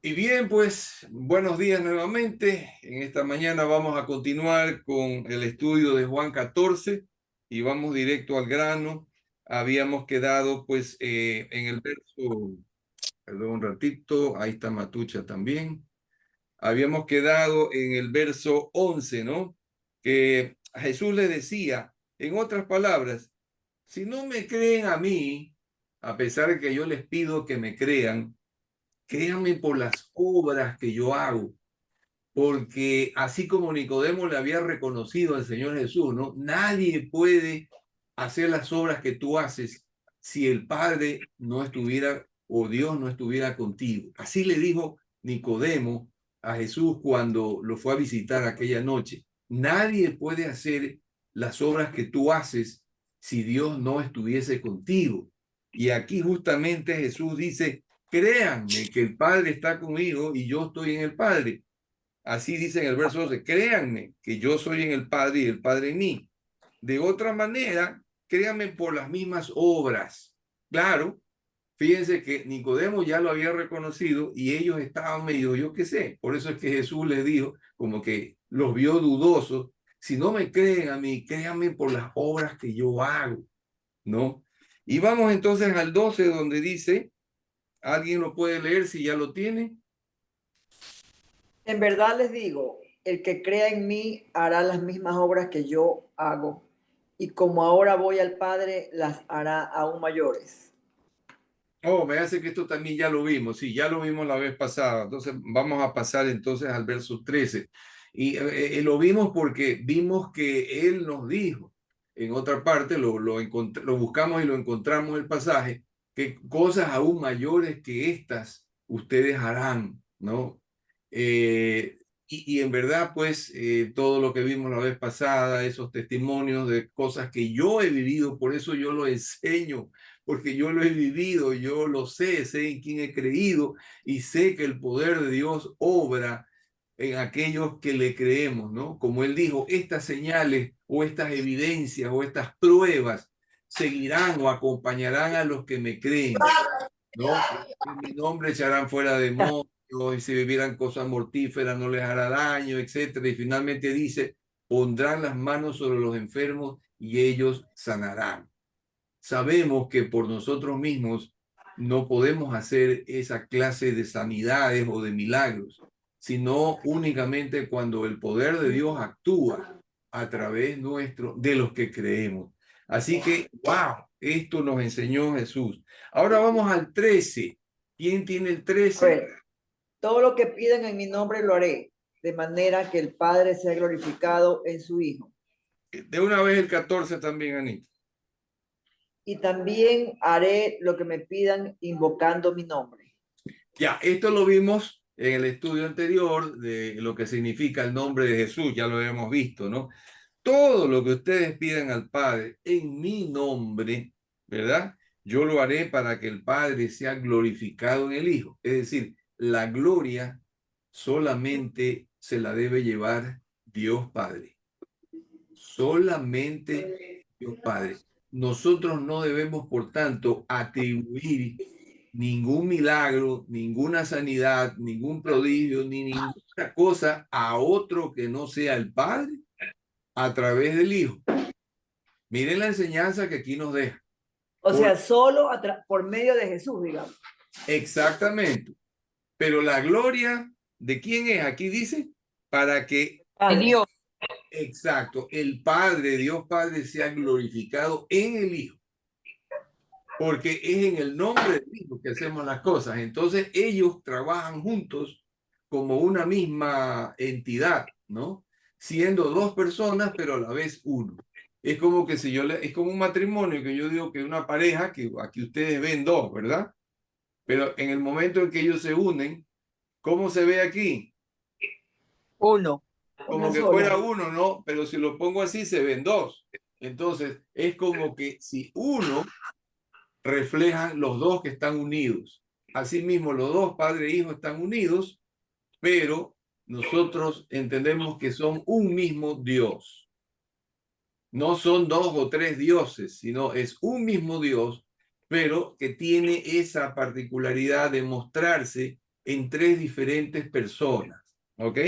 Y bien, pues buenos días nuevamente. En esta mañana vamos a continuar con el estudio de Juan 14 y vamos directo al grano. Habíamos quedado pues en el verso, perdón un ratito, ahí está Matucha también. Habíamos quedado en el verso 11, ¿no? Que Jesús le decía, en otras palabras, si no me creen a mí, a pesar de que yo les pido que me crean, créanme por las obras que yo hago, porque así como Nicodemo le había reconocido al Señor Jesús, ¿no? Nadie puede hacer las obras que tú haces si el Padre no estuviera o Dios no estuviera contigo. Así le dijo Nicodemo a Jesús cuando lo fue a visitar aquella noche. Nadie puede hacer las obras que tú haces si Dios no estuviese contigo. Y aquí justamente Jesús dice, créanme que el Padre está conmigo y yo estoy en el Padre. Así dice en el verso 12, créanme que yo soy en el Padre y el Padre en mí. De otra manera, créanme por las mismas obras. Claro, fíjense que Nicodemo ya lo había reconocido y ellos estaban medio, yo qué sé. Por eso es que Jesús les dijo, como que los vio dudosos, si no me creen a mí, créanme por las obras que yo hago, ¿no? Y vamos entonces al 12 donde dice, ¿alguien lo puede leer si ya lo tiene? En verdad les digo, el que crea en mí hará las mismas obras que yo hago, y como ahora voy al Padre, las hará aún mayores. Oh, me hace que esto también ya lo vimos, sí, ya lo vimos la vez pasada. Entonces vamos a pasar entonces al verso 13. Y lo vimos porque vimos que Él nos dijo, en otra parte lo buscamos y lo encontramos el pasaje, que cosas aún mayores que estas ustedes harán, ¿no? Y en verdad, pues, todo lo que vimos la vez pasada, esos testimonios de cosas que yo he vivido, por eso yo lo enseño porque yo lo he vivido, yo lo sé en quién he creído y sé que el poder de Dios obra en aquellos que le creemos, ¿no? Como él dijo, estas señales o estas evidencias o estas pruebas seguirán o acompañarán a los que me creen, ¿no? En mi nombre echarán fuera demonios y si vivieran cosas mortíferas no les hará daño, etcétera. Y finalmente dice, pondrán las manos sobre los enfermos y ellos sanarán. Sabemos que por nosotros mismos no podemos hacer esa clase de sanidades o de milagros, sino únicamente cuando el poder de Dios actúa a través nuestro de los que creemos. Así que, wow, esto nos enseñó Jesús. Ahora vamos al 13. ¿Quién tiene el 13? Bueno, todo lo que pidan en mi nombre lo haré, de manera que el Padre sea glorificado en su Hijo. De una vez el 14 también, Anita. Y también haré lo que me pidan invocando mi nombre. Ya, esto lo vimos en el estudio anterior de lo que significa el nombre de Jesús, ya lo habíamos visto, ¿no? Todo lo que ustedes pidan al Padre en mi nombre, ¿verdad? Yo lo haré para que el Padre sea glorificado en el Hijo. Es decir, la gloria solamente se la debe llevar Dios Padre. Solamente Dios Padre. Nosotros no debemos, por tanto, atribuir ningún milagro, ninguna sanidad, ningún prodigio, ni ninguna cosa a otro que no sea el Padre a través del Hijo. Miren la enseñanza que aquí nos deja. O Por, sea, solo por medio de Jesús, digamos. exactamente. Pero la gloria de quién es, aquí dice, para que, Padre. exacto, el Padre, Dios Padre, sea glorificado en el Hijo. Porque es en el nombre del Hijo que hacemos las cosas. Entonces ellos trabajan juntos como una misma entidad, ¿no? Siendo dos personas, pero a la vez uno. Es como que si yo es como un matrimonio que yo digo que una pareja, que aquí ustedes ven dos, ¿verdad? Pero en el momento en que ellos se unen, ¿cómo se ve aquí? Uno. Como Una que sola. fuera uno, ¿no? Pero si lo pongo así, se ven dos. Entonces, es como que si uno reflejan los dos que están unidos. Asimismo, los dos, padre e hijo, están unidos, pero nosotros entendemos que son un mismo Dios. No son dos o tres dioses, sino es un mismo Dios, pero que tiene esa particularidad de mostrarse en tres diferentes personas. ¿Ok?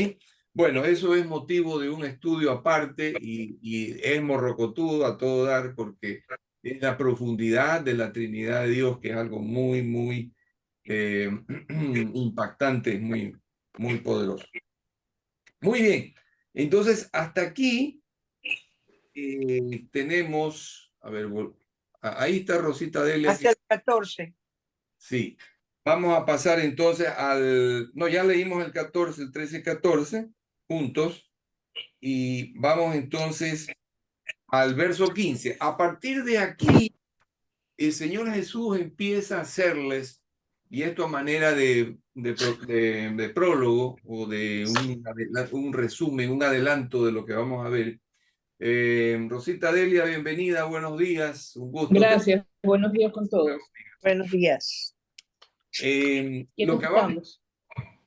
Bueno, eso es motivo de un estudio aparte y es morrocotudo a todo dar porque es la profundidad de la Trinidad de Dios, que es algo muy, muy impactante, muy poderoso. Muy bien. Entonces, hasta aquí tenemos, a ver, ahí está Rosita Delia. Hasta el 14. Sí. Vamos a pasar entonces no, ya leímos el 14, el 13 y 14 juntos y vamos entonces al verso 15. A partir de aquí, el Señor Jesús empieza a hacerles, y esto a manera de prólogo o de un resumen, un adelanto de lo que vamos a ver. Rosita Delia, bienvenida, buenos días, un gusto. Gracias, buenos días con todos. Buenos días. Lo que vamos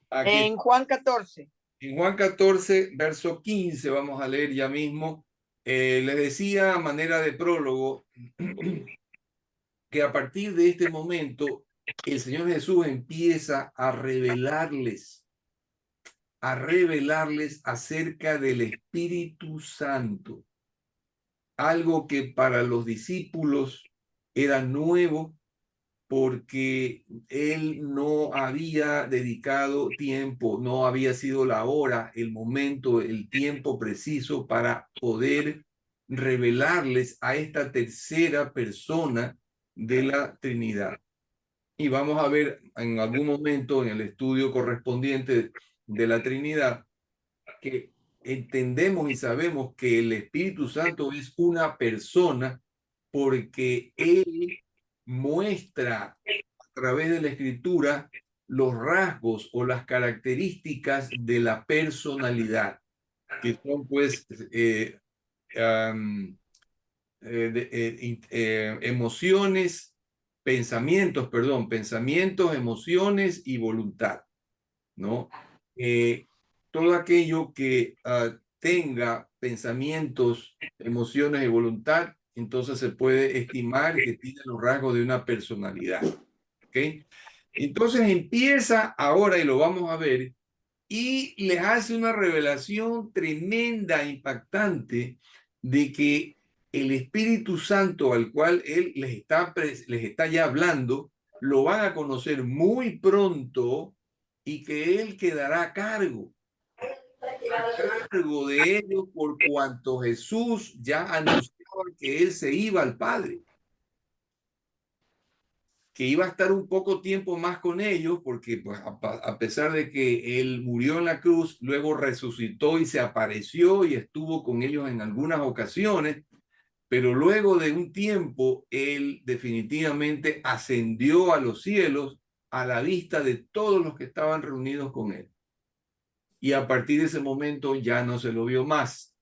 aquí En Juan 14. en Juan 14, verso 15, vamos a leer ya mismo. Les decía a manera de prólogo que a partir de este momento el Señor Jesús empieza a revelarles acerca del Espíritu Santo, algo que para los discípulos era nuevo porque él no había dedicado tiempo, no había sido la hora, el momento, el tiempo preciso para poder revelarles a esta tercera persona de la Trinidad. Y vamos a ver en algún momento en el estudio correspondiente de la Trinidad que entendemos y sabemos que el Espíritu Santo es una persona porque él muestra a través de la Escritura los rasgos o las características de la personalidad, que son pues emociones, pensamientos, emociones y voluntad, ¿no? Todo aquello que tenga pensamientos, emociones y voluntad, entonces se puede estimar que tiene los rasgos de una personalidad. ¿Ok? Entonces empieza ahora, y lo vamos a ver, y les hace una revelación tremenda, impactante, de que el Espíritu Santo al cual él les está ya hablando, lo van a conocer muy pronto y que él quedará a cargo de ellos por cuanto Jesús ya anunciaba que él se iba al Padre, que iba a estar un poco tiempo más con ellos, porque pues, a pesar de que él murió en la cruz, luego resucitó y se apareció y estuvo con ellos en algunas ocasiones, pero luego de un tiempo, él definitivamente ascendió a los cielos a la vista de todos los que estaban reunidos con él. Y a partir de ese momento ya no se lo vio más.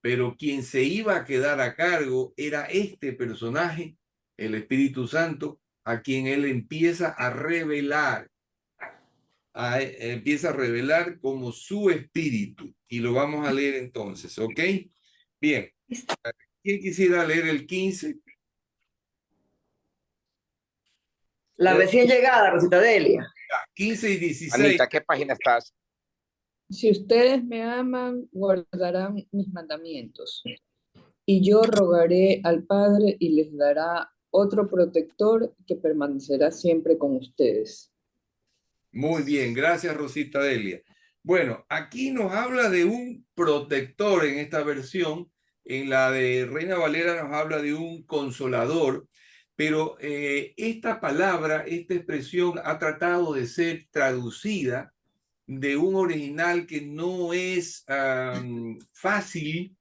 Pero quien se iba a quedar a cargo era este personaje, el Espíritu Santo, a quien él empieza a revelar, como su espíritu. Y lo vamos a leer entonces, ¿ok? Bien. ¿Quién quisiera leer el 15? La recién llegada, Rosita Delia. 15 y 16. Anita, ¿qué página estás? Si ustedes me aman, guardarán mis mandamientos. Y yo rogaré al Padre y les dará otro protector que permanecerá siempre con ustedes. Muy bien, gracias Rosita Delia. Bueno, aquí nos habla de un protector en esta versión. En la de Reina Valera nos habla de un consolador, pero esta palabra, esta expresión ha tratado de ser traducida de un original que no es fácil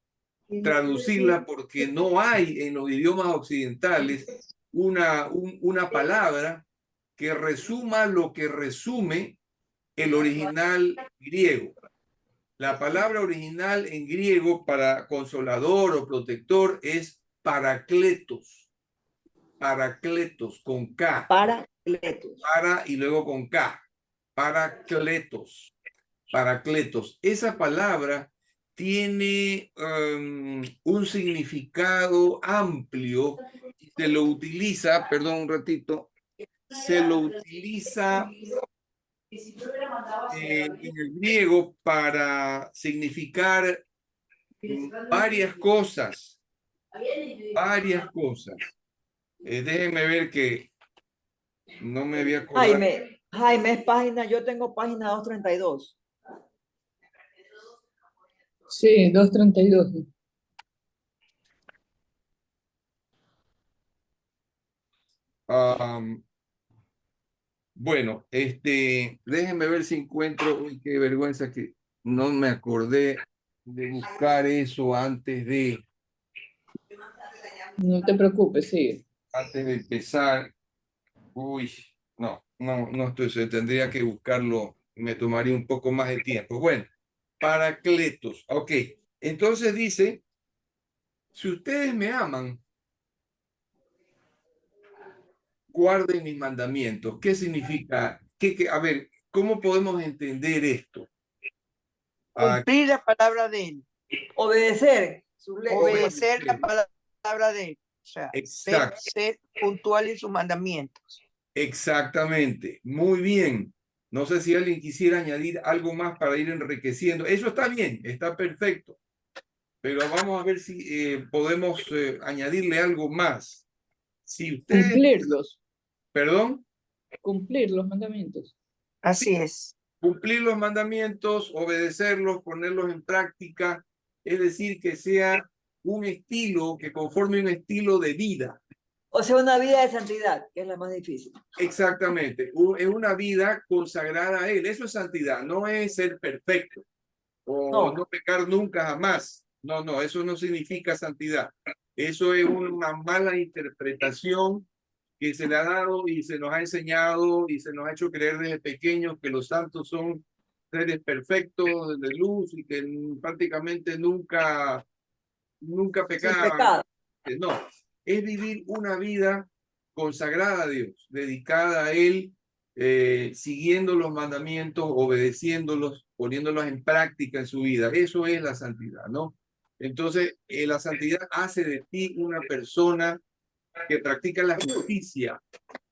traducirla porque no hay en los idiomas occidentales una palabra que resuma lo que resume el original griego. La palabra original en griego para consolador o protector es parakletos. Parakletos con K. Parakletos. Para y luego con K. Parakletos. Parakletos. Esa palabra tiene un significado amplio. Se lo utiliza, perdón un ratito, se lo utiliza en el griego para significar varias cosas, varias cosas. Déjenme ver que no me había acordado. Jaime, es página, yo tengo página 232. Sí, 232. Bueno, déjenme ver si encuentro, uy, qué vergüenza que no me acordé de buscar eso No te preocupes, sigue. antes de empezar. Uy, no estoy, tendría que buscarlo, me tomaría un poco más de tiempo. Bueno, Paracletos, ok. Entonces dice, si ustedes me aman, guarden mis mandamientos. ¿Qué significa? A ver, ¿cómo podemos entender esto? Cumplir la palabra de él, Obedecer. obedecer la palabra de él, o sea, Exacto. ser puntual en sus mandamientos. Exactamente, muy bien. No sé si alguien quisiera añadir algo más para ir enriqueciendo. Eso está bien, está perfecto. Pero vamos a ver si podemos añadirle algo más. Si ustedes, Cumplirlos, perdón, cumplir los mandamientos. Así es. cumplir los mandamientos, obedecerlos, ponerlos en práctica, es decir, que sea un estilo, que conforme un estilo de vida. O sea, una vida de santidad, que es la más difícil. Exactamente, es una vida consagrada a Él. Eso es santidad, no es ser perfecto o no pecar nunca jamás. No, eso no significa santidad. Eso es una mala interpretación que se le ha dado y se nos ha enseñado y se nos ha hecho creer desde pequeños que los santos son seres perfectos de luz y que prácticamente nunca pecaban. No, es vivir una vida consagrada a Dios, dedicada a Él, siguiendo los mandamientos, obedeciéndolos, poniéndolos en práctica en su vida. Eso es la santidad, ¿no? Entonces, la santidad hace de ti una persona que practica la justicia,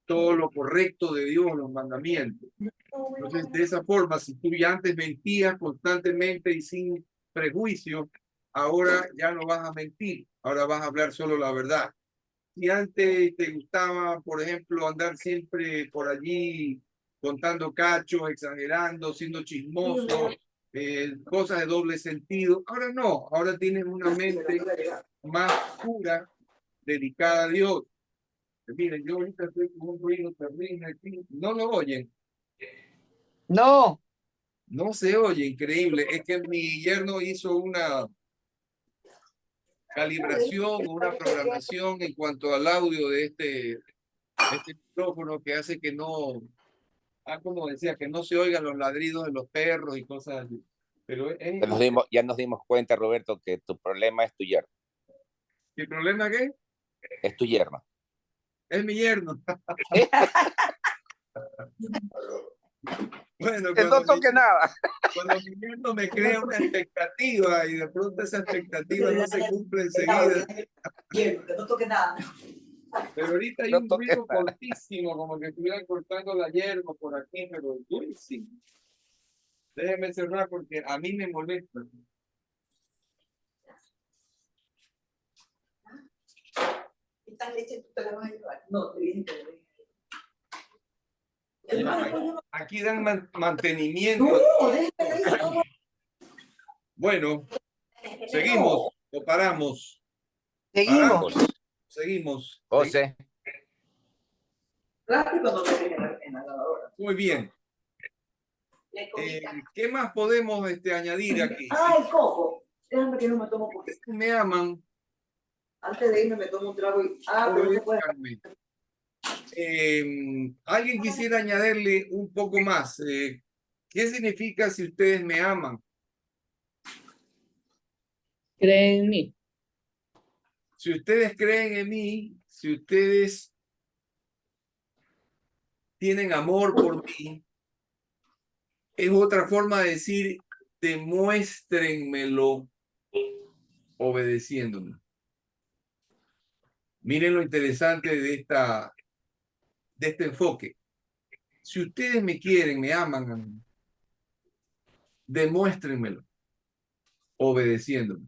todo lo correcto de Dios, los mandamientos. Entonces, de esa forma, si tú ya antes mentías constantemente y sin prejuicio, ahora ya no vas a mentir, ahora vas a hablar solo la verdad. Si antes te gustaba, por ejemplo, andar siempre por allí contando cachos, exagerando, siendo chismoso, cosas de doble sentido, ahora no, ahora tienes una mente más pura, dedicada a Dios. Miren, yo ahorita estoy con un ruido terrible aquí. No lo oyen. No, No se oye, increíble. Es que mi yerno hizo una calibración, una programación en cuanto al audio de este micrófono que hace que no, como decía, que no se oigan los ladridos de los perros y cosas así. Pero Ya nos dimos cuenta, Roberto, que tu problema es tu yerno. ¿el problema qué? Es tu yerno. Es mi yerno. Bueno, que no toque nada. cuando mi yerno me crea una expectativa y de pronto esa expectativa no se cumple enseguida. Que no toque nada. Pero ahorita hay No un toques ruido nada. cortísimo, como que estuvieran cortando la hierba por aquí, pero durísimo. Déjeme cerrar porque a mí me molesta. ¿Esta leche tú te la vas a llevar? No, te dije que Aquí dan mantenimiento. Bueno, seguimos o paramos. Seguimos. Seguimos. José, Plástico no te en la lavadora. Muy bien. ¿Qué más podemos añadir aquí? Ah, el coco. Déjame que no me tomo porque Si me aman, antes de irme me tomo un trago y pero no se puede. Alguien quisiera añadirle un poco más. ¿Qué significa si ustedes me aman? Cree en mí. Si ustedes creen en mí, si ustedes tienen amor por mí, es otra forma de decir, demuéstrenmelo obedeciéndome. Miren lo interesante de este enfoque. si ustedes me quieren, me aman a mí, demuéstrenmelo obedeciéndome.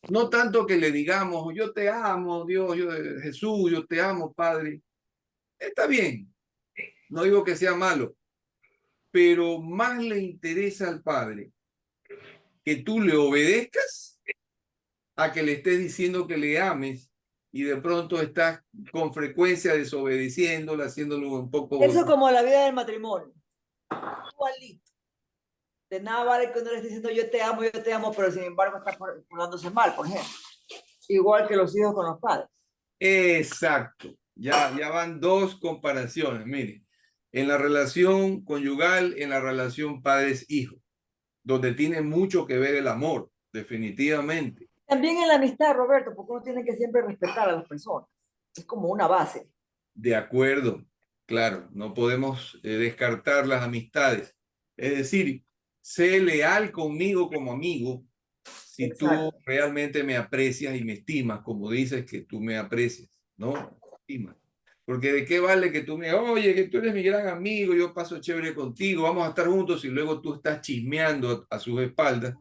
No tanto que le digamos, yo te amo, Dios, Jesús, yo te amo, Padre. Está bien, no digo que sea malo, pero más le interesa al Padre que tú le obedezcas a que le estés diciendo que le ames y de pronto estás con frecuencia desobedeciéndole, haciéndolo un poco... Eso es como la vida del matrimonio. Igualito. De nada vale que uno le esté diciendo yo te amo, pero sin embargo está portándose mal, por ejemplo. Igual que los hijos con los padres. Exacto. Ya van dos comparaciones. Miren, en la relación conyugal, en la relación padres-hijos, donde tiene mucho que ver el amor, definitivamente. También en la amistad, Roberto, porque uno tiene que siempre respetar a las personas. Es como una base. De acuerdo, claro, no podemos descartar las amistades. Es decir, sé leal conmigo como amigo si Exacto. tú realmente me aprecias y me estimas, como dices que tú me aprecias, ¿no? Estima. Porque de qué vale que tú me digas, oye, que tú eres mi gran amigo, yo paso chévere contigo, vamos a estar juntos y luego tú estás chismeando a sus espaldas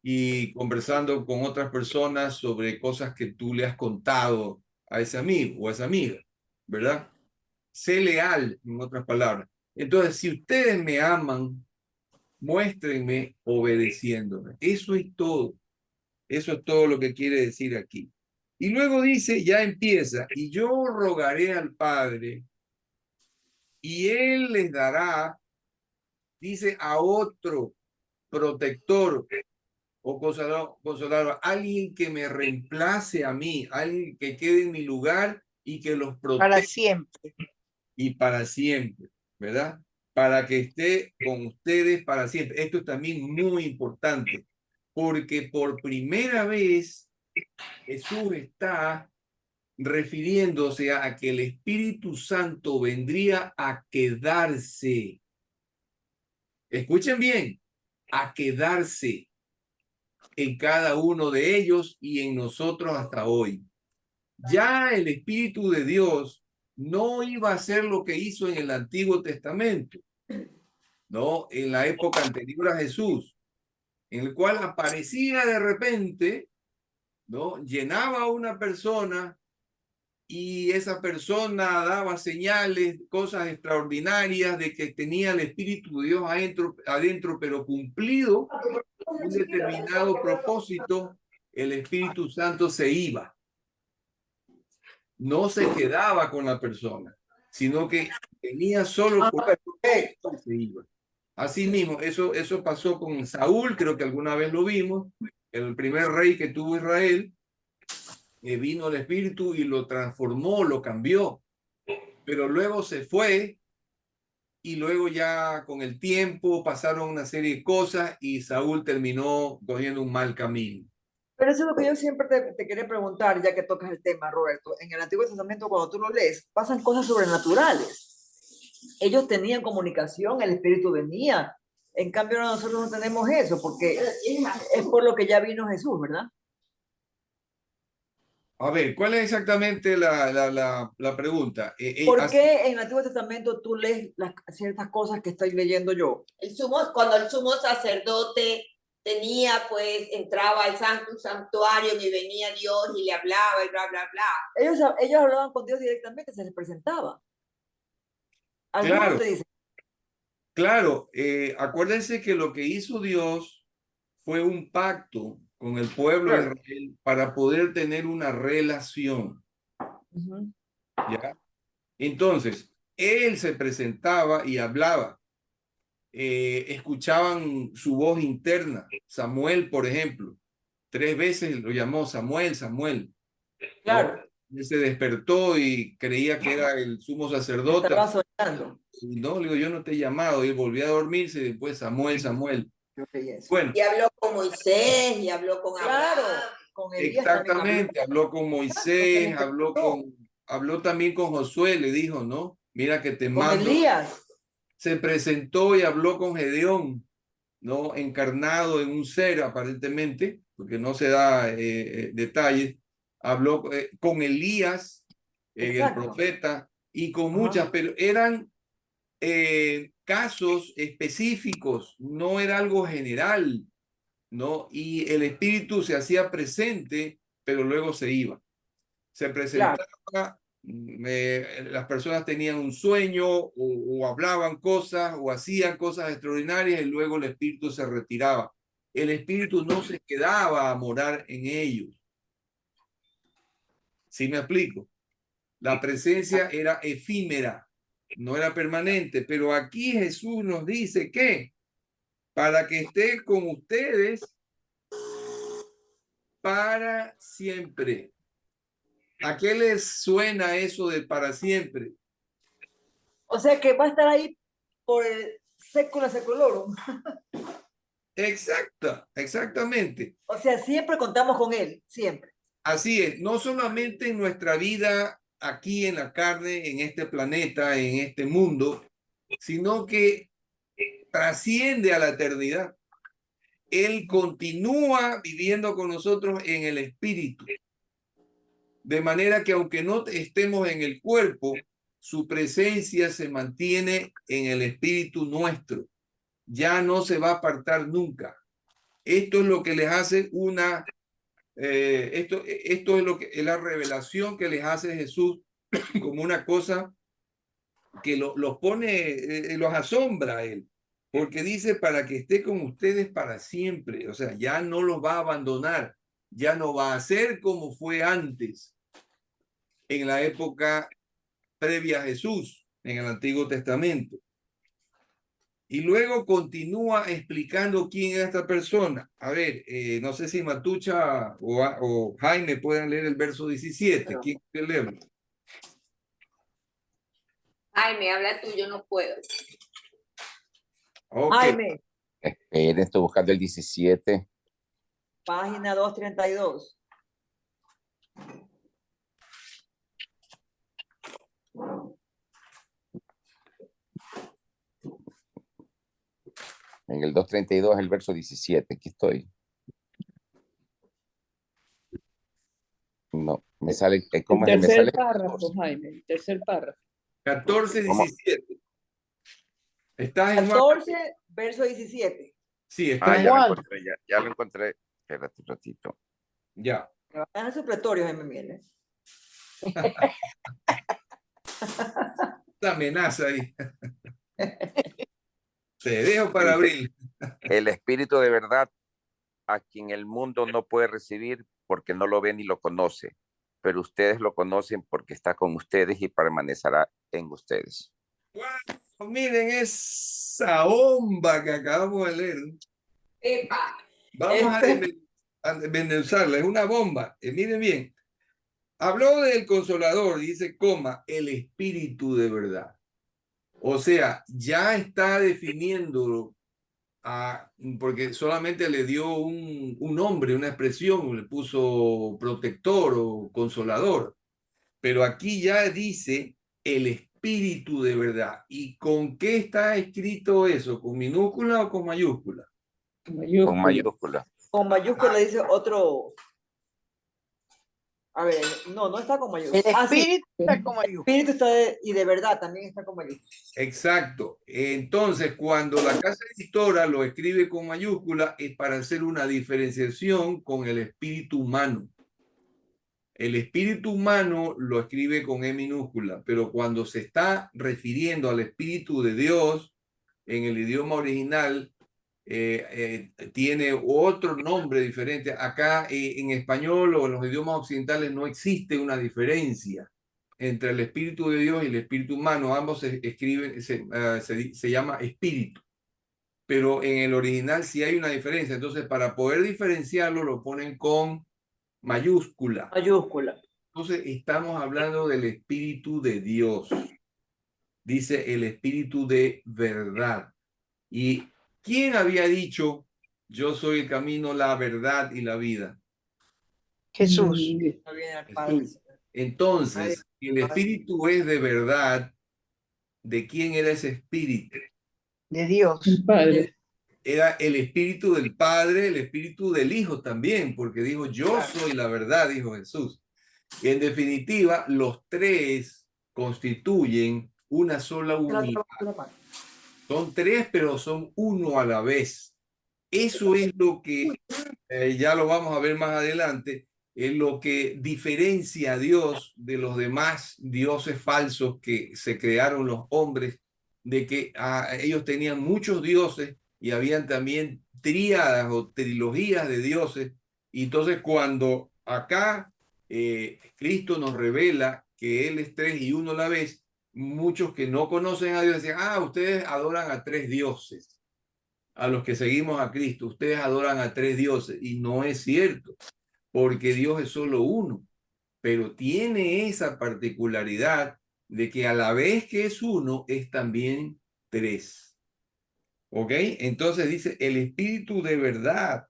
y conversando con otras personas sobre cosas que tú le has contado a ese amigo o a esa amiga, ¿verdad? Sé leal, en otras palabras. Entonces, si ustedes me aman, muéstrenme obedeciéndome. Eso es todo. Eso es todo lo que quiere decir aquí. Y luego dice, ya empieza, y yo rogaré al Padre, y Él les dará, dice, a otro protector o consolador, alguien que me reemplace a mí, alguien que quede en mi lugar y que los Para proteja siempre. y para siempre, ¿verdad? Para que esté con ustedes para siempre. Esto es también muy importante, porque por primera vez Jesús está refiriéndose a que el Espíritu Santo vendría a quedarse. Escuchen bien, a quedarse en cada uno de ellos y en nosotros hasta hoy. Ya el Espíritu de Dios no iba a hacer lo que hizo en el Antiguo Testamento, ¿no? En la época anterior a Jesús, en el cual aparecía de repente, ¿no? Llenaba a una persona y esa persona daba señales, cosas extraordinarias de que tenía el Espíritu de Dios adentro, pero cumplido un determinado propósito, el Espíritu Santo se iba. No se quedaba con la persona, sino que tenía solo por se iba. Así mismo, eso pasó con Saúl, creo que alguna vez lo vimos, el primer rey que tuvo Israel, vino el Espíritu y lo transformó, lo cambió, pero luego se fue y luego ya con el tiempo pasaron una serie de cosas y Saúl terminó cogiendo un mal camino. Pero eso es lo que yo siempre te quería preguntar, ya que tocas el tema, Roberto. En el Antiguo Testamento, cuando tú lo lees, pasan cosas sobrenaturales. Ellos tenían comunicación, el Espíritu venía. En cambio, nosotros no tenemos eso, porque es por lo que ya vino Jesús, ¿verdad? A ver, ¿cuál es exactamente la pregunta? ¿Por qué en el Antiguo Testamento tú lees ciertas cosas que estoy leyendo yo? Cuando el sumo sacerdote tenía, pues, entraba al santuario y venía Dios y le hablaba y bla, bla, bla. Ellos hablaban con Dios directamente, se les presentaba. Algunos Claro, te dicen, claro, acuérdense que lo que hizo Dios fue un pacto con el pueblo de Israel para poder tener una relación. ¿Ya? Entonces, él se presentaba y hablaba. Escuchaban su voz interna. Samuel, por ejemplo, 3 veces lo llamó Samuel, Samuel. claro. ¿No? Él se despertó y creía que era el sumo sacerdote. Estaba soñando. Y no, le digo, yo no te he llamado. Y él volvió a dormirse y después Samuel, Samuel. Bueno, Y habló con Moisés y habló con claro, Abraham. con Elías exactamente, habló con Moisés, habló también con Josué, le dijo, ¿no? Mira que te con mando. Elías. Se presentó y habló con Gedeón, ¿no? Encarnado en un ser, aparentemente, porque no se da detalles. Habló con Elías, el profeta, y con Ajá. muchas, pero eran casos específicos, no era algo general, ¿no? Y el espíritu se hacía presente, pero luego se iba. Se presentaba, las personas tenían un sueño o hablaban cosas o hacían cosas extraordinarias y luego el espíritu se retiraba. El espíritu no se quedaba a morar en ellos. ¿Sí me explico? La presencia era efímera, no era permanente, pero aquí Jesús nos dice que para que esté con ustedes para siempre. ¿A qué les suena eso de para siempre? O sea que va a estar ahí por el século seculorum. Exactamente. O sea, siempre contamos con él, siempre. Así es, no solamente en nuestra vida aquí en la carne, en este planeta, en este mundo, sino que trasciende a la eternidad. Él continúa viviendo con nosotros en el espíritu. De manera que aunque no estemos en el cuerpo, su presencia se mantiene en el espíritu nuestro. Ya no se va a apartar nunca. Esto es lo que les hace esto es lo que es la revelación que les hace Jesús como una cosa que los pone, los asombra a él, porque dice para que esté con ustedes para siempre, o sea, ya no los va a abandonar, ya no va a ser como fue antes, en la época previa a Jesús, en el Antiguo Testamento. Y luego continúa explicando quién es esta persona. A ver, no sé si Matucha o Jaime pueden leer el verso 17. ¿Quién quiere leerlo? Jaime, habla tú, yo no puedo. Okay. Jaime, Estoy buscando el 17. página 232. En el 232, el verso 17. Aquí estoy. No, me sale. ¿Cómo El es? Me tercer sale párrafo, Jaime, el tercer párrafo. 14, ¿Cómo? 17. ¿Estás en Juan? 14, verso 17. Sí, está en ya lo Juan. encontré, ya lo encontré. Espérate un ratito. Ya. En el supletorio, Jaime Mieles. Esta amenaza ahí. Te dejo para abril. El espíritu de verdad, a quien el mundo no puede recibir porque no lo ve ni lo conoce, pero ustedes lo conocen porque está con ustedes y permanecerá en ustedes. Wow, miren esa bomba que acabamos de leer. Epa. Vamos a desmenuzarla, es una bomba. Miren bien. Habló del Consolador, dice, coma, el espíritu de verdad. O sea, ya está definiéndolo, porque solamente le dio un nombre, una expresión, le puso protector o consolador. Pero aquí ya dice el espíritu de verdad. ¿Y con qué está escrito eso? ¿Con minúscula o con mayúscula? Con mayúscula. Con mayúscula dice otro. A ver, no está con mayúscula. El Sí, espíritu está como el yo. espíritu y de verdad también está con mayúscula. Exacto. Entonces, cuando la casa editora lo escribe con mayúscula, es para hacer una diferenciación con el espíritu humano. El espíritu humano lo escribe con E minúscula, pero cuando se está refiriendo al espíritu de Dios en el idioma original, tiene otro nombre diferente. Acá en español o en los idiomas occidentales no existe una diferencia entre el espíritu de Dios y el espíritu humano. Ambos se escriben, se llama espíritu, pero en el original sí hay una diferencia. Entonces, para poder diferenciarlo, lo ponen con mayúscula. Mayúscula. Entonces, estamos hablando del espíritu de Dios. Dice el espíritu de verdad. ¿Y quién había dicho, yo soy el camino, la verdad y la vida? Jesús. No viene al Padre. Jesús. Entonces, si el espíritu es de verdad, ¿de quién era ese espíritu? De Dios. El Padre. Era el espíritu del Padre, el espíritu del Hijo también, porque dijo, yo soy la verdad, dijo Jesús. Y en definitiva, los tres constituyen una sola unidad. Son tres, pero son uno a la vez. Eso es lo que, ya lo vamos a ver más adelante, es lo que diferencia a Dios de los demás dioses falsos que se crearon los hombres, de que ellos tenían muchos dioses y habían también tríadas o trilogías de dioses. Y entonces cuando acá Cristo nos revela que Él es tres y uno a la vez, muchos que no conocen a Dios decían, ustedes adoran a tres dioses. A los que seguimos a Cristo, ustedes adoran a tres dioses, y no es cierto, porque Dios es solo uno, pero tiene esa particularidad de que a la vez que es uno, es también tres. ¿Ok? Entonces dice, el espíritu de verdad,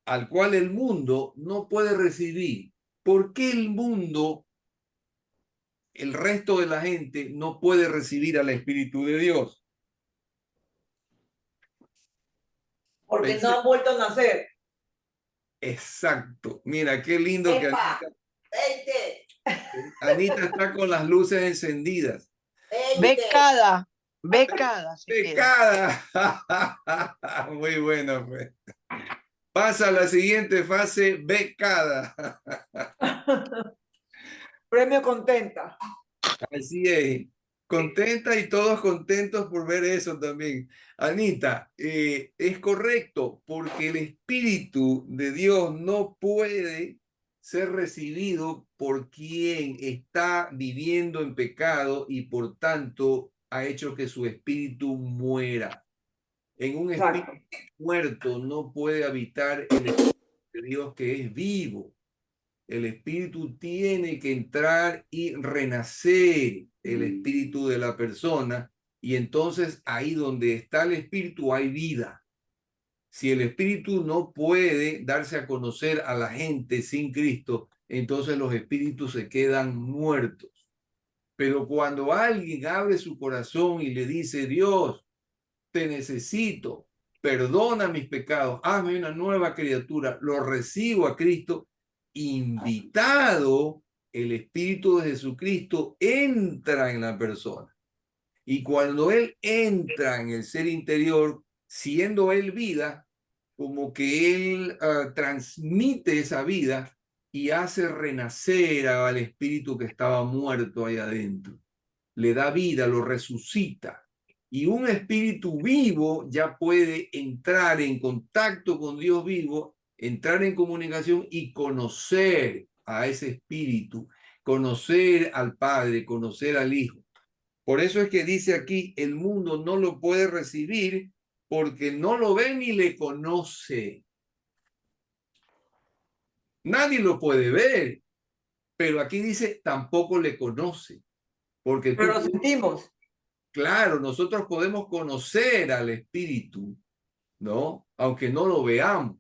al cual el mundo no puede recibir. ¿Por qué el mundo, el resto de la gente, no puede recibir al Espíritu de Dios? Porque no han vuelto a nacer. Exacto. Mira, qué lindo que ¡Epa! Anita está con las luces encendidas. Becada, becada. Pecada. Muy bueno, pues. Pasa a la siguiente fase, becada. Premio contenta. Así es. Contenta y todos contentos por ver eso también. Anita, es correcto, porque el Espíritu de Dios no puede ser recibido por quien está viviendo en pecado y por tanto ha hecho que su espíritu muera. En un espíritu muerto no puede habitar el Espíritu de Dios que es vivo. El espíritu tiene que entrar y renacer el espíritu de la persona, y entonces ahí donde está el espíritu hay vida. Si el espíritu no puede darse a conocer a la gente sin Cristo, entonces los espíritus se quedan muertos. Pero cuando alguien abre su corazón y le dice, Dios, te necesito, perdona mis pecados, hazme una nueva criatura, lo recibo a Cristo, invitado, el Espíritu de Jesucristo entra en la persona. Y cuando Él entra en el ser interior, siendo Él vida, como que Él transmite esa vida y hace renacer al espíritu que estaba muerto ahí adentro. Le da vida, lo resucita. Y un espíritu vivo ya puede entrar en contacto con Dios vivo, entrar en comunicación y conocer a ese espíritu, conocer al Padre, conocer al Hijo. Por eso es que dice aquí, el mundo no lo puede recibir porque no lo ve ni le conoce. Nadie lo puede ver, pero aquí dice, tampoco le conoce. Porque pero lo sentimos. Claro, nosotros podemos conocer al Espíritu, ¿no? Aunque no lo veamos.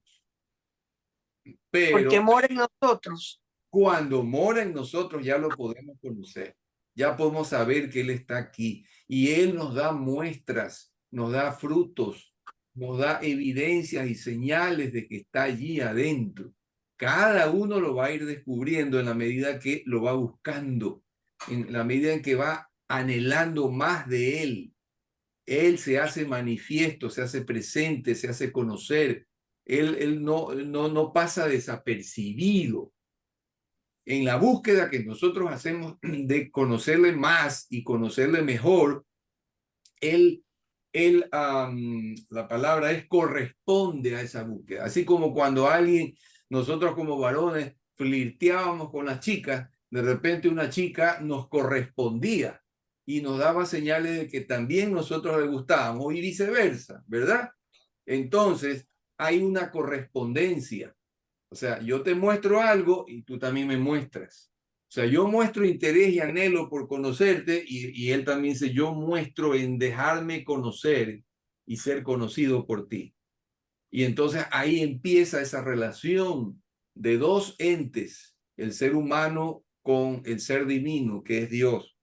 Pero Porque mora en nosotros. cuando mora en nosotros ya lo podemos conocer. Ya podemos saber que Él está aquí. Y Él nos da muestras, nos da frutos, nos da evidencias y señales de que está allí adentro. Cada uno lo va a ir descubriendo en la medida que lo va buscando, en la medida en que va anhelando más de Él. Él se hace manifiesto, se hace presente, se hace conocer. Él no pasa desapercibido. En la búsqueda que nosotros hacemos de conocerle más y conocerle mejor, la palabra es corresponde a esa búsqueda. Así como cuando nosotros como varones flirteábamos con las chicas, de repente una chica nos correspondía y nos daba señales de que también nosotros le gustábamos y viceversa, ¿verdad? Entonces hay una correspondencia. O sea, yo te muestro algo y tú también me muestras. O sea, yo muestro interés y anhelo por conocerte y él también dice, yo muestro en dejarme conocer y ser conocido por ti. Y entonces ahí empieza esa relación de dos entes, el ser humano con el ser divino, que es Dios.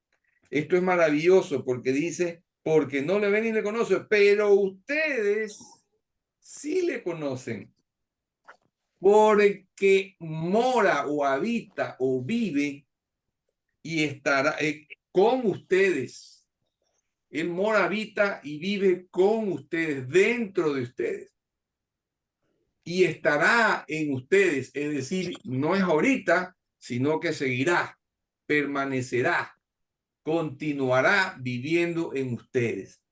Esto es maravilloso porque dice, porque no le ven ni le conocen, pero ustedes sí le conocen. Porque mora o habita o vive y estará con ustedes. Él mora, habita y vive con ustedes, dentro de ustedes. Y estará en ustedes, es decir, no es ahorita, sino que seguirá, permanecerá, continuará viviendo en ustedes.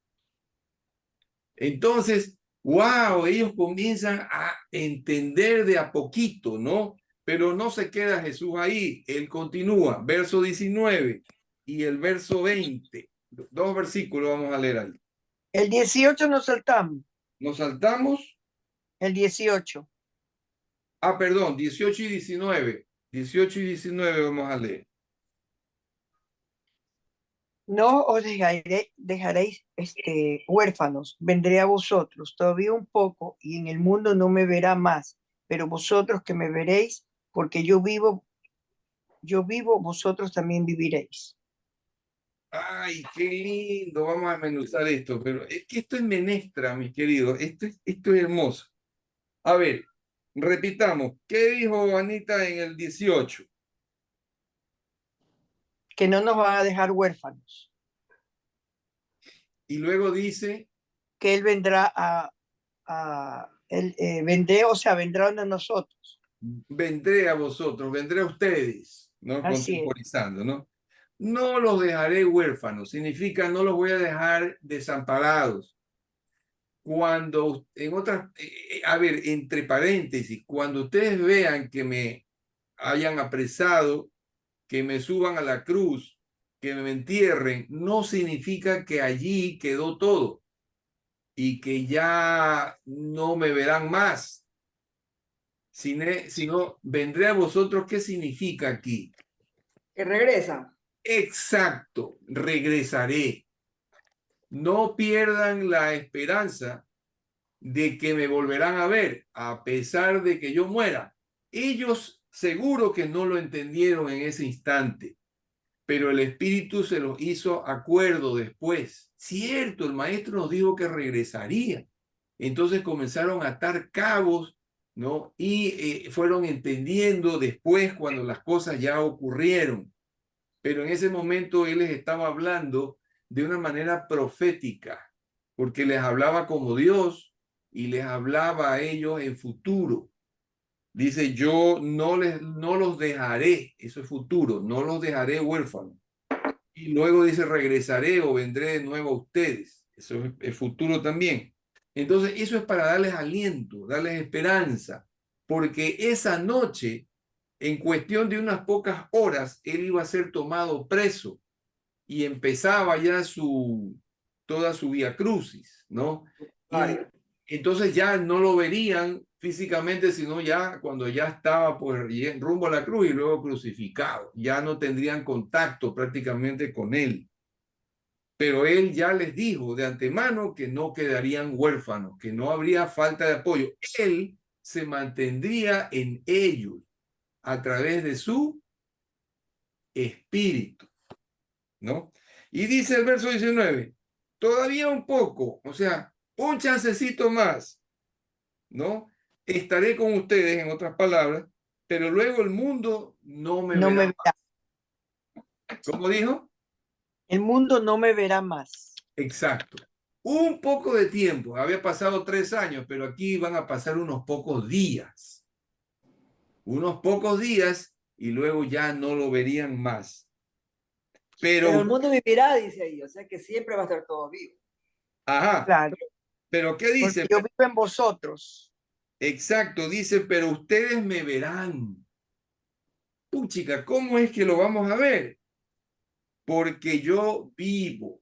Entonces, wow, ellos comienzan a entender de a poquito, ¿no? Pero no se queda Jesús ahí, él continúa, verso 19 y el verso 20. Dos versículos vamos a leer ahí. El 18 nos saltamos. Nos saltamos. El 18. Ah, perdón, 18 y 19. 18 y 19 vamos a leer. No os dejaréis huérfanos, vendré a vosotros todavía un poco, y en el mundo no me verá más, pero vosotros que me veréis, porque yo vivo, vosotros también viviréis. Ay, qué lindo, vamos a desmenuzar esto, pero es que esto es menestra, mis queridos, esto es hermoso. A ver, repitamos, ¿qué dijo Anita en el 18? Que no nos van a dejar huérfanos, Y luego dice, que Él vendrá vendré, o sea, vendrá a nosotros. vendré a vosotros, vendré a ustedes, ¿no? Así es. Contemporizando, ¿no? No los dejaré huérfanos, significa no los voy a dejar desamparados. Cuando, en otras, a ver, entre paréntesis, cuando ustedes vean que me hayan apresado, que me suban a la cruz, que me entierren, no significa que allí quedó todo y que ya no me verán más, sino vendré a vosotros. ¿Qué significa aquí? Que regresa. Exacto, regresaré. No pierdan la esperanza de que me volverán a ver, a pesar de que yo muera. Ellos seguro que no lo entendieron en ese instante, pero el Espíritu se los hizo acuerdo después. Cierto, el maestro nos dijo que regresaría. Entonces comenzaron a atar cabos, ¿no? Y fueron entendiendo después cuando las cosas ya ocurrieron. Pero en ese momento él les estaba hablando de una manera profética, porque les hablaba como Dios y les hablaba a ellos en futuro. Dice, yo no los dejaré, eso es futuro, no los dejaré huérfanos. Y luego dice, regresaré o vendré de nuevo a ustedes. Eso es futuro también. Entonces, eso es para darles aliento, darles esperanza, porque esa noche, en cuestión de unas pocas horas, él iba a ser tomado preso y empezaba ya toda su vía crucis, ¿no? Y entonces ya no lo verían físicamente, sino ya cuando ya estaba pues rumbo a la cruz y luego crucificado. Ya no tendrían contacto prácticamente con él. Pero él ya les dijo de antemano que no quedarían huérfanos, que no habría falta de apoyo. Él se mantendría en ellos a través de su espíritu, ¿no? Y dice el verso 19, todavía un poco, o sea, un chancecito más, ¿no? Estaré con ustedes, en otras palabras, pero luego el mundo no me verá. ¿Cómo dijo? El mundo no me verá más. Exacto. Un poco de tiempo. Había pasado 3 años, pero aquí van a pasar unos pocos días. Unos pocos días y luego ya no lo verían más. Pero el mundo vivirá, dice ahí, o sea que siempre va a estar todo vivo. Ajá. Claro. Pero ¿qué dice? Porque yo vivo en vosotros. Exacto, dice, pero ustedes me verán. Puchica, ¿cómo es que lo vamos a ver? Porque yo vivo.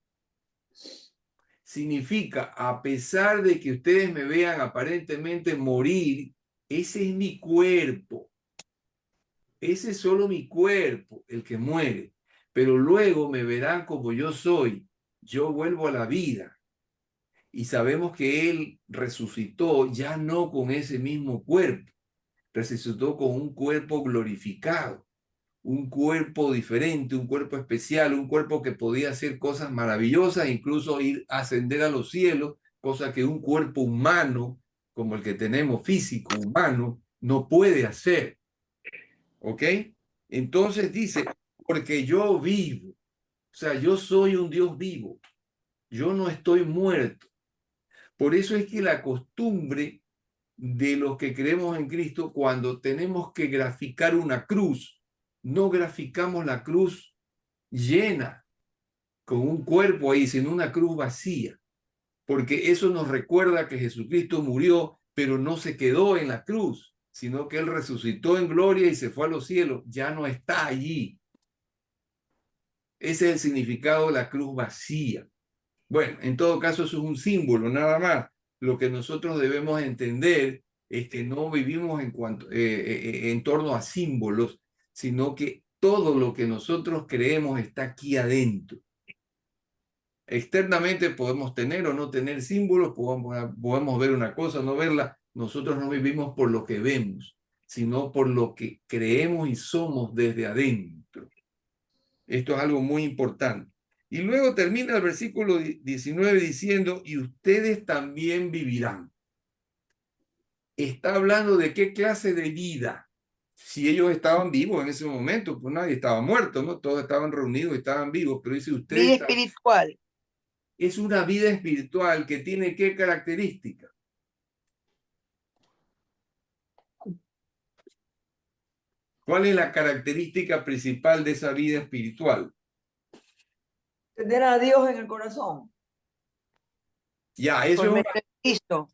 Significa, a pesar de que ustedes me vean aparentemente morir, ese es mi cuerpo. Ese es solo mi cuerpo, el que muere. Pero luego me verán como yo soy. Yo vuelvo a la vida. Y sabemos que Él resucitó ya no con ese mismo cuerpo. Resucitó con un cuerpo glorificado. Un cuerpo diferente, un cuerpo especial, un cuerpo que podía hacer cosas maravillosas, incluso ir a ascender a los cielos, cosa que un cuerpo humano, como el que tenemos físico, humano, no puede hacer. ¿Ok? Entonces dice, porque yo vivo. O sea, yo soy un Dios vivo. Yo no estoy muerto. Por eso es que la costumbre de los que creemos en Cristo, cuando tenemos que graficar una cruz, no graficamos la cruz llena, con un cuerpo ahí, sino una cruz vacía. Porque eso nos recuerda que Jesucristo murió, pero no se quedó en la cruz, sino que Él resucitó en gloria y se fue a los cielos. Ya no está allí. Ese es el significado de la cruz vacía. Bueno, en todo caso, eso es un símbolo, nada más. Lo que nosotros debemos entender es que no vivimos en torno a símbolos, sino que todo lo que nosotros creemos está aquí adentro. Externamente podemos tener o no tener símbolos, podemos ver una cosa, no verla. Nosotros no vivimos por lo que vemos, sino por lo que creemos y somos desde adentro. Esto es algo muy importante. Y luego termina el versículo 19 diciendo, y ustedes también vivirán. Está hablando de qué clase de vida. Si ellos estaban vivos en ese momento, pues nadie estaba muerto, ¿no? Todos estaban reunidos y estaban vivos, pero dice ustedes. Vida espiritual. Es una vida espiritual que tiene qué característica. ¿Cuál es la característica principal de esa vida espiritual? Tener a Dios en el corazón. Ya, eso Por es medio de Cristo.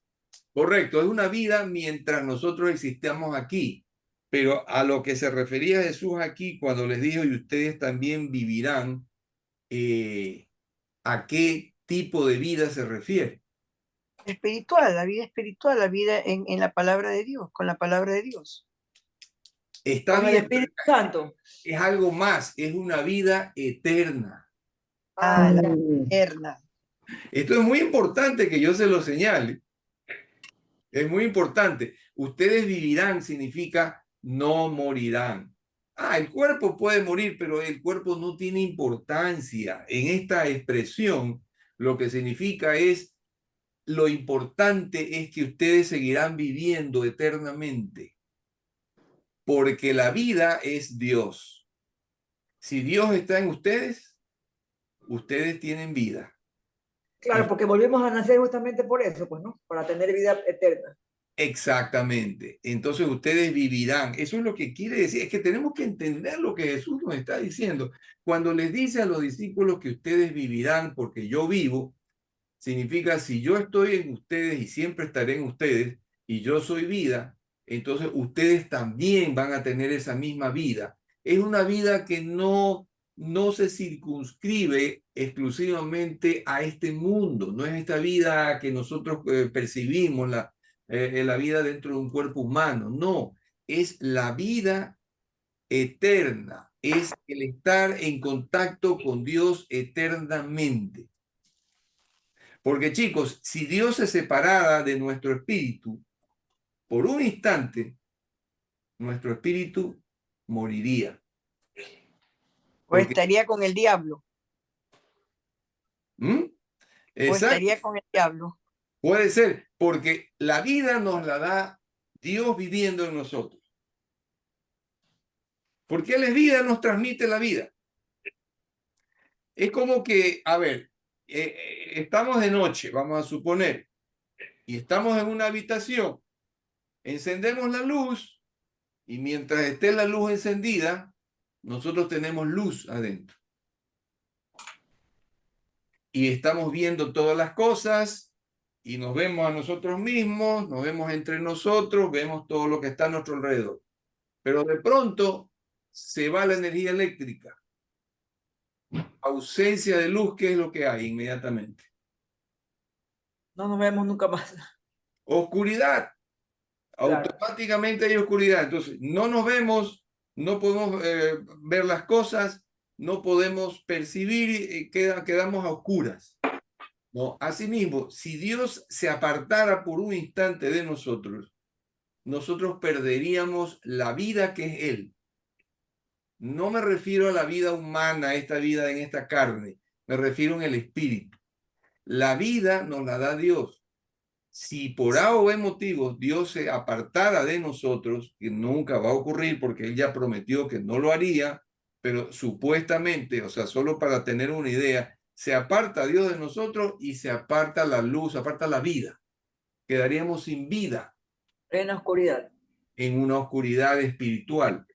correcto, es una vida mientras nosotros existamos aquí. Pero a lo que se refería Jesús aquí cuando les dijo, y ustedes también vivirán, ¿a qué tipo de vida se refiere? Espiritual, la vida espiritual, la vida en la palabra de Dios, con la palabra de Dios. Está Con el bien, Espíritu Santo. es algo más, es una vida eterna. Ah, la Mm. eterna. Esto es muy importante que yo se lo señale. Es muy importante. Ustedes vivirán significa no morirán. El cuerpo puede morir, pero el cuerpo no tiene importancia. En esta expresión, lo que significa es, lo importante es que ustedes seguirán viviendo eternamente, porque la vida es Dios. Si Dios está en ustedes, ustedes tienen vida. Claro, porque volvimos a nacer justamente por eso, pues, ¿no? Para tener vida eterna. Exactamente. Entonces ustedes vivirán. Eso es lo que quiere decir. Es que tenemos que entender lo que Jesús nos está diciendo. Cuando les dice a los discípulos que ustedes vivirán porque yo vivo, significa si yo estoy en ustedes y siempre estaré en ustedes y yo soy vida, entonces ustedes también van a tener esa misma vida. Es una vida que no se circunscribe exclusivamente a este mundo. No es esta vida que nosotros percibimos, la vida dentro de un cuerpo humano. No, es la vida eterna. Es el estar en contacto con Dios eternamente. Porque chicos, si Dios se separara de nuestro espíritu, por un instante, nuestro espíritu moriría. O Porque, estaría con el diablo. ¿Mm? O Exacto, estaría con el diablo. puede ser, porque la vida nos la da Dios viviendo en nosotros. Porque Él es vida, nos transmite la vida. Es como que, a ver, estamos de noche, vamos a suponer, y estamos en una habitación, encendemos la luz, y mientras esté la luz encendida, nosotros tenemos luz adentro. Y estamos viendo todas las cosas y nos vemos a nosotros mismos, nos vemos entre nosotros, vemos todo lo que está a nuestro alrededor. Pero de pronto se va la energía eléctrica. Ausencia de luz, ¿qué es lo que hay inmediatamente? No nos vemos nunca más. Oscuridad. Claro. Automáticamente hay oscuridad. Entonces, no nos vemos, no podemos ver las cosas, no podemos percibir, quedamos a oscuras. ¿No? Asimismo, si Dios se apartara por un instante de nosotros, nosotros perderíamos la vida que es Él. No me refiero a la vida humana, esta vida en esta carne, me refiero en el espíritu. La vida nos la da Dios. Si por A o B motivos Dios se apartara de nosotros, que nunca va a ocurrir porque Él ya prometió que no lo haría, pero supuestamente, o sea, solo para tener una idea, se aparta Dios de nosotros y se aparta la luz, se aparta la vida. Quedaríamos sin vida En la oscuridad. en una oscuridad espiritual.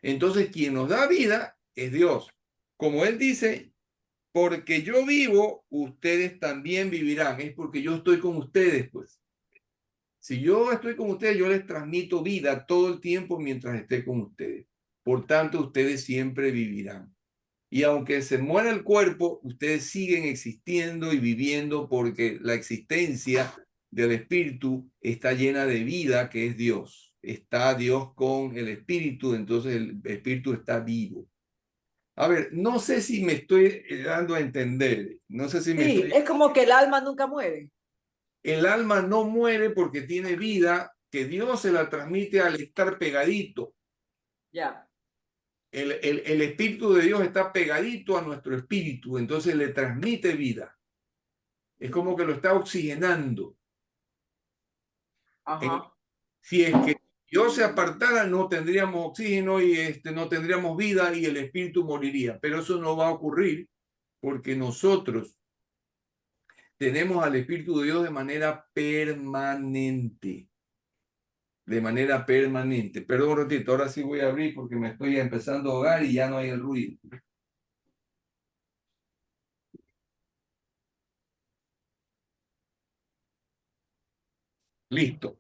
Entonces, quien nos da vida es Dios. Como Él dice, porque yo vivo, ustedes también vivirán. Es porque yo estoy con ustedes, pues. Si yo estoy con ustedes, yo les transmito vida todo el tiempo mientras esté con ustedes. Por tanto, ustedes siempre vivirán. Y aunque se muera el cuerpo, ustedes siguen existiendo y viviendo porque la existencia del espíritu está llena de vida, que es Dios. Está Dios con el espíritu, entonces el espíritu está vivo. A ver, no sé si me estoy dando a entender. No sé si me Sí, estoy... es como que el alma nunca muere. El alma no muere porque tiene vida que Dios se la transmite al estar pegadito. Ya. El espíritu de Dios está pegadito a nuestro espíritu, entonces le transmite vida. Es como que lo está oxigenando. Ajá. Si es que Dios se apartara, no tendríamos oxígeno y no tendríamos vida y el espíritu moriría. Pero eso no va a ocurrir porque nosotros tenemos al Espíritu de Dios de manera permanente. De manera permanente. Perdón un ratito, ahora sí voy a abrir porque me estoy empezando a ahogar y ya no hay el ruido. Listo.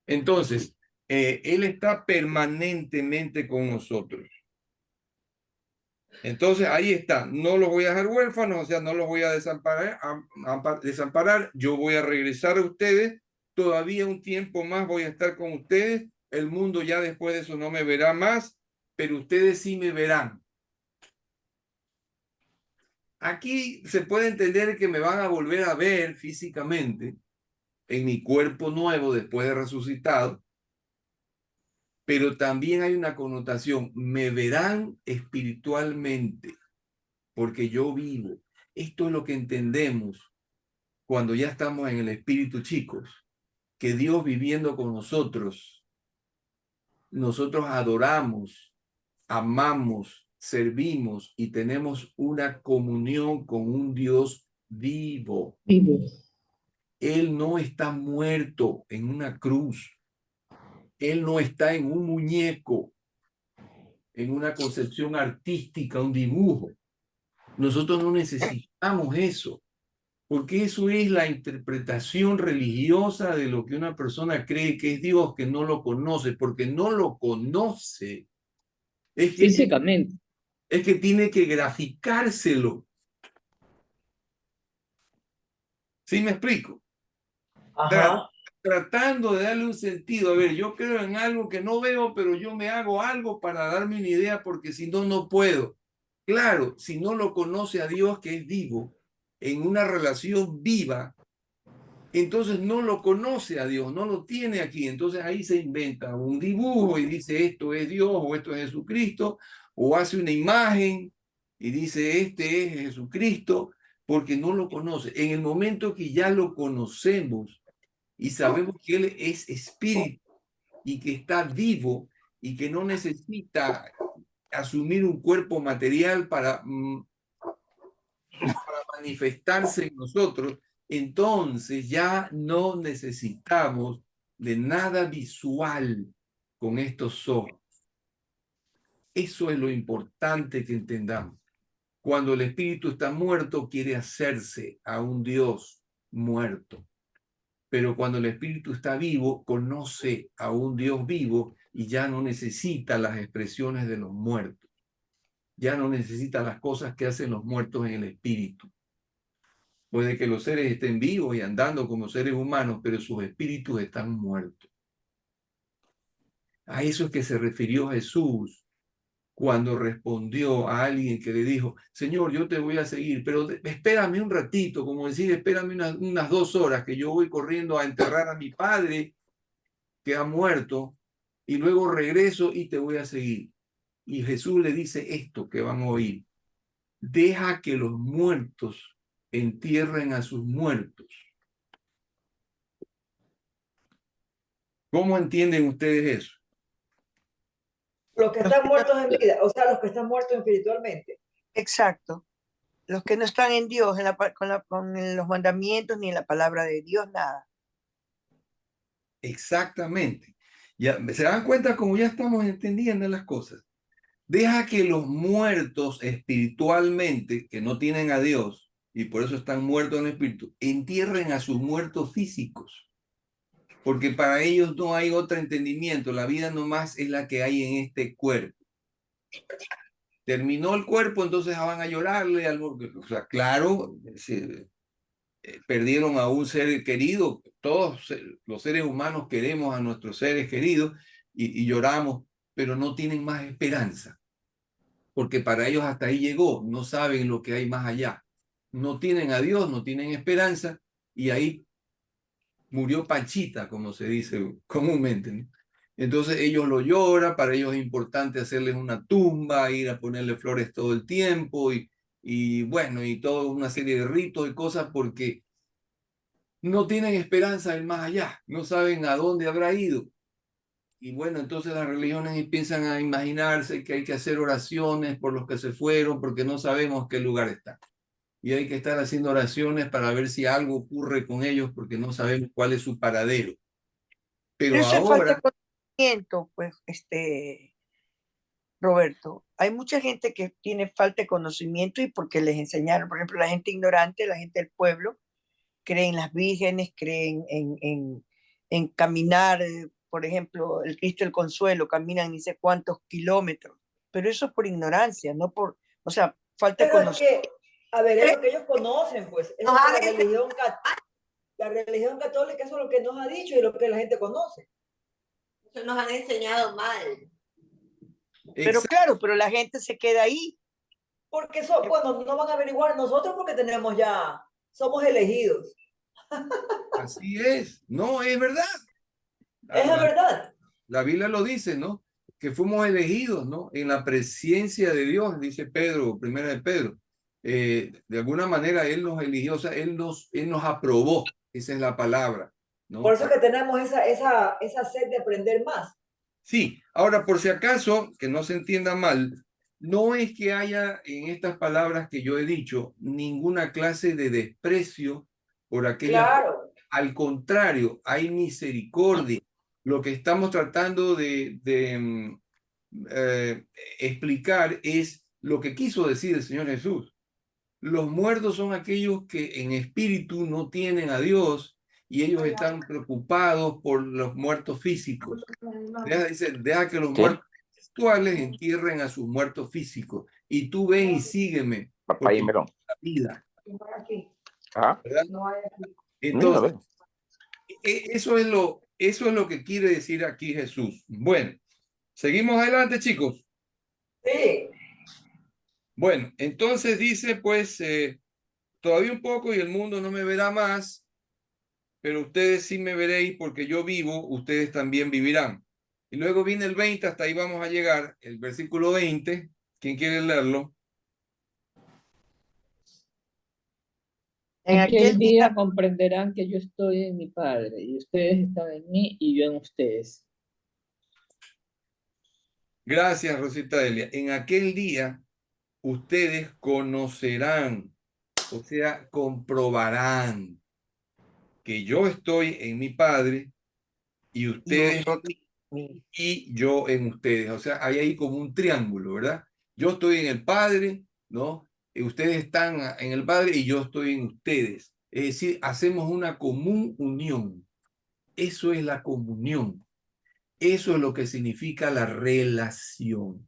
Entonces, Él está permanentemente con nosotros. Entonces, ahí está. No los voy a dejar huérfanos, o sea, no los voy a desamparar. Yo voy a regresar a ustedes. Todavía un tiempo más voy a estar con ustedes. El mundo ya después de eso no me verá más, pero ustedes sí me verán. Aquí se puede entender que me van a volver a ver físicamente en mi cuerpo nuevo después de resucitado, pero también hay una connotación, me verán espiritualmente, porque yo vivo. Esto es lo que entendemos cuando ya estamos en el espíritu, chicos, que Dios viviendo con nosotros, nosotros adoramos, amamos, servimos y tenemos una comunión con un Dios vivo. Vivo. Él no está muerto en una cruz. Él no está en un muñeco, en una concepción artística, un dibujo. Nosotros no necesitamos eso, porque eso es la interpretación religiosa de lo que una persona cree que es Dios, que no lo conoce, porque no lo conoce. Físicamente. Es que tiene que graficárselo. ¿Sí me explico? Ajá. Tratando de darle un sentido. A ver, yo creo en algo que no veo, pero yo me hago algo para darme una idea, porque si no, no puedo. Claro, si no lo conoce a Dios, que es vivo, en una relación viva, entonces no lo conoce a Dios, no lo tiene aquí. Entonces ahí se inventa un dibujo y dice esto es Dios o esto es Jesucristo, o hace una imagen y dice este es Jesucristo, porque no lo conoce. En el momento que ya lo conocemos, y sabemos que Él es espíritu y que está vivo y que no necesita asumir un cuerpo material para manifestarse en nosotros, entonces ya no necesitamos de nada visual con estos ojos. Eso es lo importante que entendamos. Cuando el espíritu está muerto, quiere hacerse a un Dios muerto. Pero cuando el espíritu está vivo, conoce a un Dios vivo y ya no necesita las expresiones de los muertos. Ya no necesita las cosas que hacen los muertos en el espíritu. Puede que los seres estén vivos y andando como seres humanos, pero sus espíritus están muertos. A eso es que se refirió Jesús cuando respondió a alguien que le dijo, Señor, yo te voy a seguir, pero espérame un ratito, como decir, espérame unas 2 horas que yo voy corriendo a enterrar a mi padre que ha muerto y luego regreso y te voy a seguir. Y Jesús le dice esto que van a oír. Deja que los muertos entierren a sus muertos. ¿Cómo entienden ustedes eso? Los que están muertos en vida, o sea, los que están muertos espiritualmente. Exacto. Los que no están en Dios, con los mandamientos ni en la palabra de Dios, nada. Exactamente. Ya, ¿se dan cuenta cómo ya estamos entendiendo las cosas? Deja que los muertos espiritualmente, que no tienen a Dios, y por eso están muertos en el espíritu, entierren a sus muertos físicos. Porque para ellos no hay otro entendimiento. La vida nomás es la que hay en este cuerpo. Terminó el cuerpo, entonces van a llorarle. O sea, claro, perdieron a un ser querido. Todos los seres humanos queremos a nuestros seres queridos y lloramos, pero no tienen más esperanza. Porque para ellos hasta ahí llegó. No saben lo que hay más allá. No tienen a Dios, no tienen esperanza y ahí murió Panchita, como se dice comúnmente, ¿no? Entonces ellos lo lloran, para ellos es importante hacerles una tumba, ir a ponerle flores todo el tiempo y bueno, y toda una serie de ritos y cosas porque no tienen esperanza del más allá, no saben a dónde habrá ido. Y bueno, entonces las religiones empiezan a imaginarse que hay que hacer oraciones por los que se fueron porque no sabemos qué lugar está. Y hay que estar haciendo oraciones para ver si algo ocurre con ellos porque no sabemos cuál es su paradero. Pero Pero eso es falta ahora, de conocimiento, pues, Roberto. Hay mucha gente que tiene falta de conocimiento y porque les enseñaron, por ejemplo, la gente ignorante, la gente del pueblo, creen en las vírgenes, creen en caminar, por ejemplo, el Cristo del Consuelo, caminan ni sé cuántos kilómetros, pero eso es por ignorancia, no por, o sea, falta de Pero es conocimiento. que, a ver, es lo que ellos conocen, pues. Es lo que la religión católica, eso es lo que nos ha dicho y lo que la gente conoce. Eso nos han enseñado mal. Pero claro, pero la gente se queda ahí. Porque eso, bueno, no van a averiguar nosotros porque tenemos ya, somos elegidos. así es, no, es verdad. Es la verdad. La Biblia lo dice, ¿no? Que fuimos elegidos, ¿no? En la presencia de Dios, dice Pedro, primera de Pedro. De alguna manera Él nos eligió, o sea, Él nos aprobó, esa es la palabra, ¿no? Por eso es que tenemos esa sed de aprender más. Sí, ahora por si acaso, que no se entienda mal, no es que haya en estas palabras que yo he dicho ninguna clase de desprecio por aquellas. Claro. Al contrario, hay misericordia. Lo que estamos tratando de explicar es lo que quiso decir el Señor Jesús. Los muertos son aquellos que en espíritu no tienen a Dios y ellos están preocupados por los muertos físicos. Deja que los muertos espirituales entierren a sus muertos físicos. Y tú ven y sígueme. Papá y melón. La vida. ¿Ah? ¿Verdad? No hay aquí. Entonces, eso es lo que quiere decir aquí Jesús. Bueno, seguimos adelante, chicos. Sí. Bueno, entonces dice, pues, todavía un poco y el mundo no me verá más, pero ustedes sí me veréis porque yo vivo, ustedes también vivirán. Y luego viene el 20, hasta ahí vamos a llegar, el versículo 20. ¿Quién quiere leerlo? En aquel día comprenderán que yo estoy en mi Padre y ustedes están en mí y yo en ustedes. Gracias, Rosita Delia. En aquel día ustedes conocerán, o sea, comprobarán que yo estoy en mi Padre y ustedes y yo en ustedes. O sea, hay ahí como un triángulo, ¿verdad? Yo estoy en el Padre, ¿no? Ustedes están en el Padre y yo estoy en ustedes. Es decir, hacemos una común unión. Eso es la comunión. Eso es lo que significa la relación.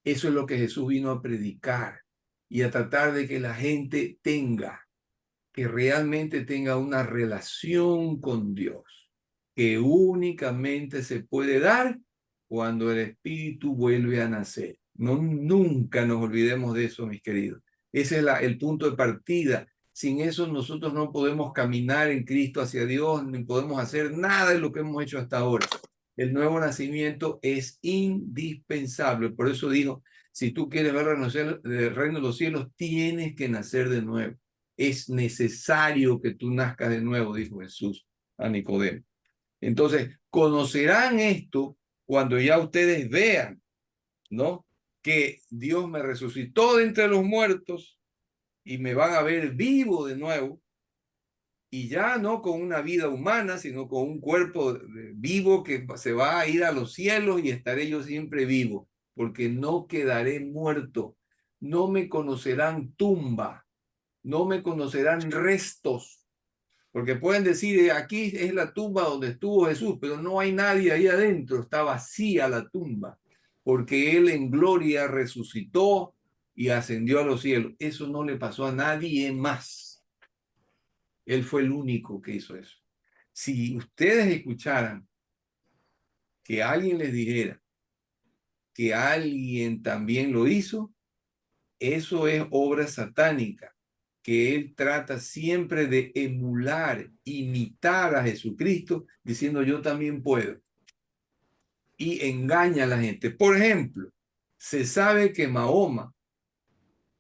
Eso es lo que Jesús vino a predicar y a tratar de que la gente que realmente tenga una relación con Dios, que únicamente se puede dar cuando el Espíritu vuelve a nacer. No, nunca nos olvidemos de eso, mis queridos. Ese es el punto de partida. Sin eso nosotros no podemos caminar en Cristo hacia Dios, ni podemos hacer nada de lo que hemos hecho hasta ahora. El nuevo nacimiento es indispensable. Por eso digo, si tú quieres ver el reino de los cielos, tienes que nacer de nuevo. Es necesario que tú nazcas de nuevo, dijo Jesús a Nicodemo. Entonces, conocerán esto cuando ya ustedes vean, ¿no? Que Dios me resucitó de entre los muertos y me van a ver vivo de nuevo, y ya no con una vida humana, sino con un cuerpo vivo que se va a ir a los cielos y estaré yo siempre vivo, porque no quedaré muerto, no me conocerán tumba, no me conocerán restos, porque pueden decir, aquí es la tumba donde estuvo Jesús, pero no hay nadie ahí adentro, está vacía la tumba, porque Él en gloria resucitó y ascendió a los cielos. Eso no le pasó a nadie más. Él fue el único que hizo eso. Si ustedes escucharan que alguien les dijera que alguien también lo hizo, eso es obra satánica, que él trata siempre de emular, imitar a Jesucristo, diciendo yo también puedo. Y engaña a la gente. Por ejemplo, se sabe que Mahoma,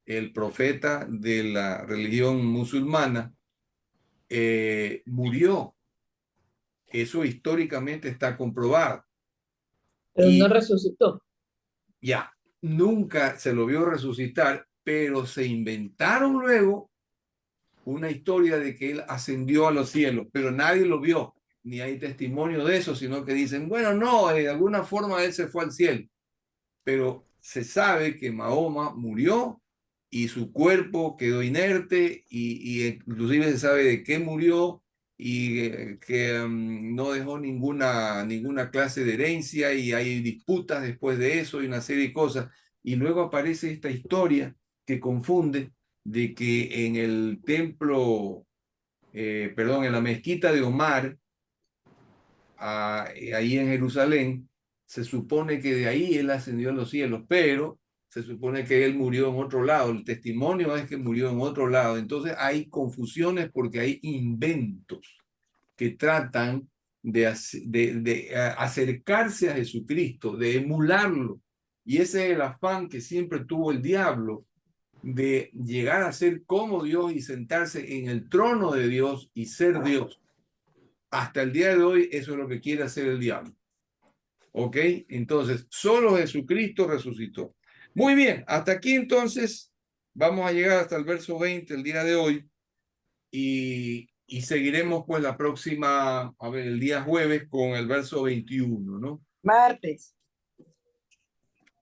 el profeta de la religión musulmana, murió. Eso históricamente está comprobado. Pero no Y resucitó. ya, nunca se lo vio resucitar, pero se inventaron luego una historia de que él ascendió a los cielos, pero nadie lo vio, ni hay testimonio de eso, sino que dicen, bueno, no, de alguna forma él se fue al cielo, pero se sabe que Mahoma murió y su cuerpo quedó inerte y inclusive se sabe de qué murió y que no dejó ninguna clase de herencia y hay disputas después de eso y una serie de cosas. Y luego aparece esta historia que confunde de que en el templo, perdón, en la mezquita de Omar, ahí en Jerusalén, se supone que de ahí él ascendió a los cielos, pero se supone que él murió en otro lado. El testimonio es que murió en otro lado. Entonces hay confusiones porque hay inventos que tratan de acercarse a Jesucristo, de emularlo. Y ese es el afán que siempre tuvo el diablo, de llegar a ser como Dios y sentarse en el trono de Dios y ser Dios. Hasta el día de hoy eso es lo que quiere hacer el diablo. ¿Ok? Entonces, solo Jesucristo resucitó. Muy bien, hasta aquí entonces vamos a llegar hasta el verso 20 el día de hoy y seguiremos pues la próxima, a ver, el día jueves con el verso 21, ¿no? Martes.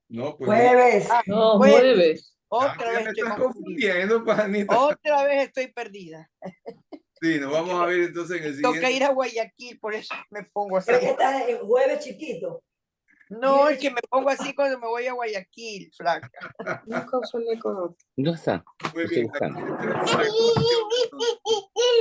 No, pues Jueves. No, Jueves. jueves. Otra ya vez me estoy estás confundida. confundiendo, Juanita. Otra vez estoy perdida. Sí, nos vamos a ver entonces en el Toca siguiente. ir a Guayaquil, por eso me pongo así. Pero que está en jueves chiquito. No, es que me pongo así cuando me voy a Guayaquil, flaca. No está. Muy Lo estoy bien, buscando. tenemos aquí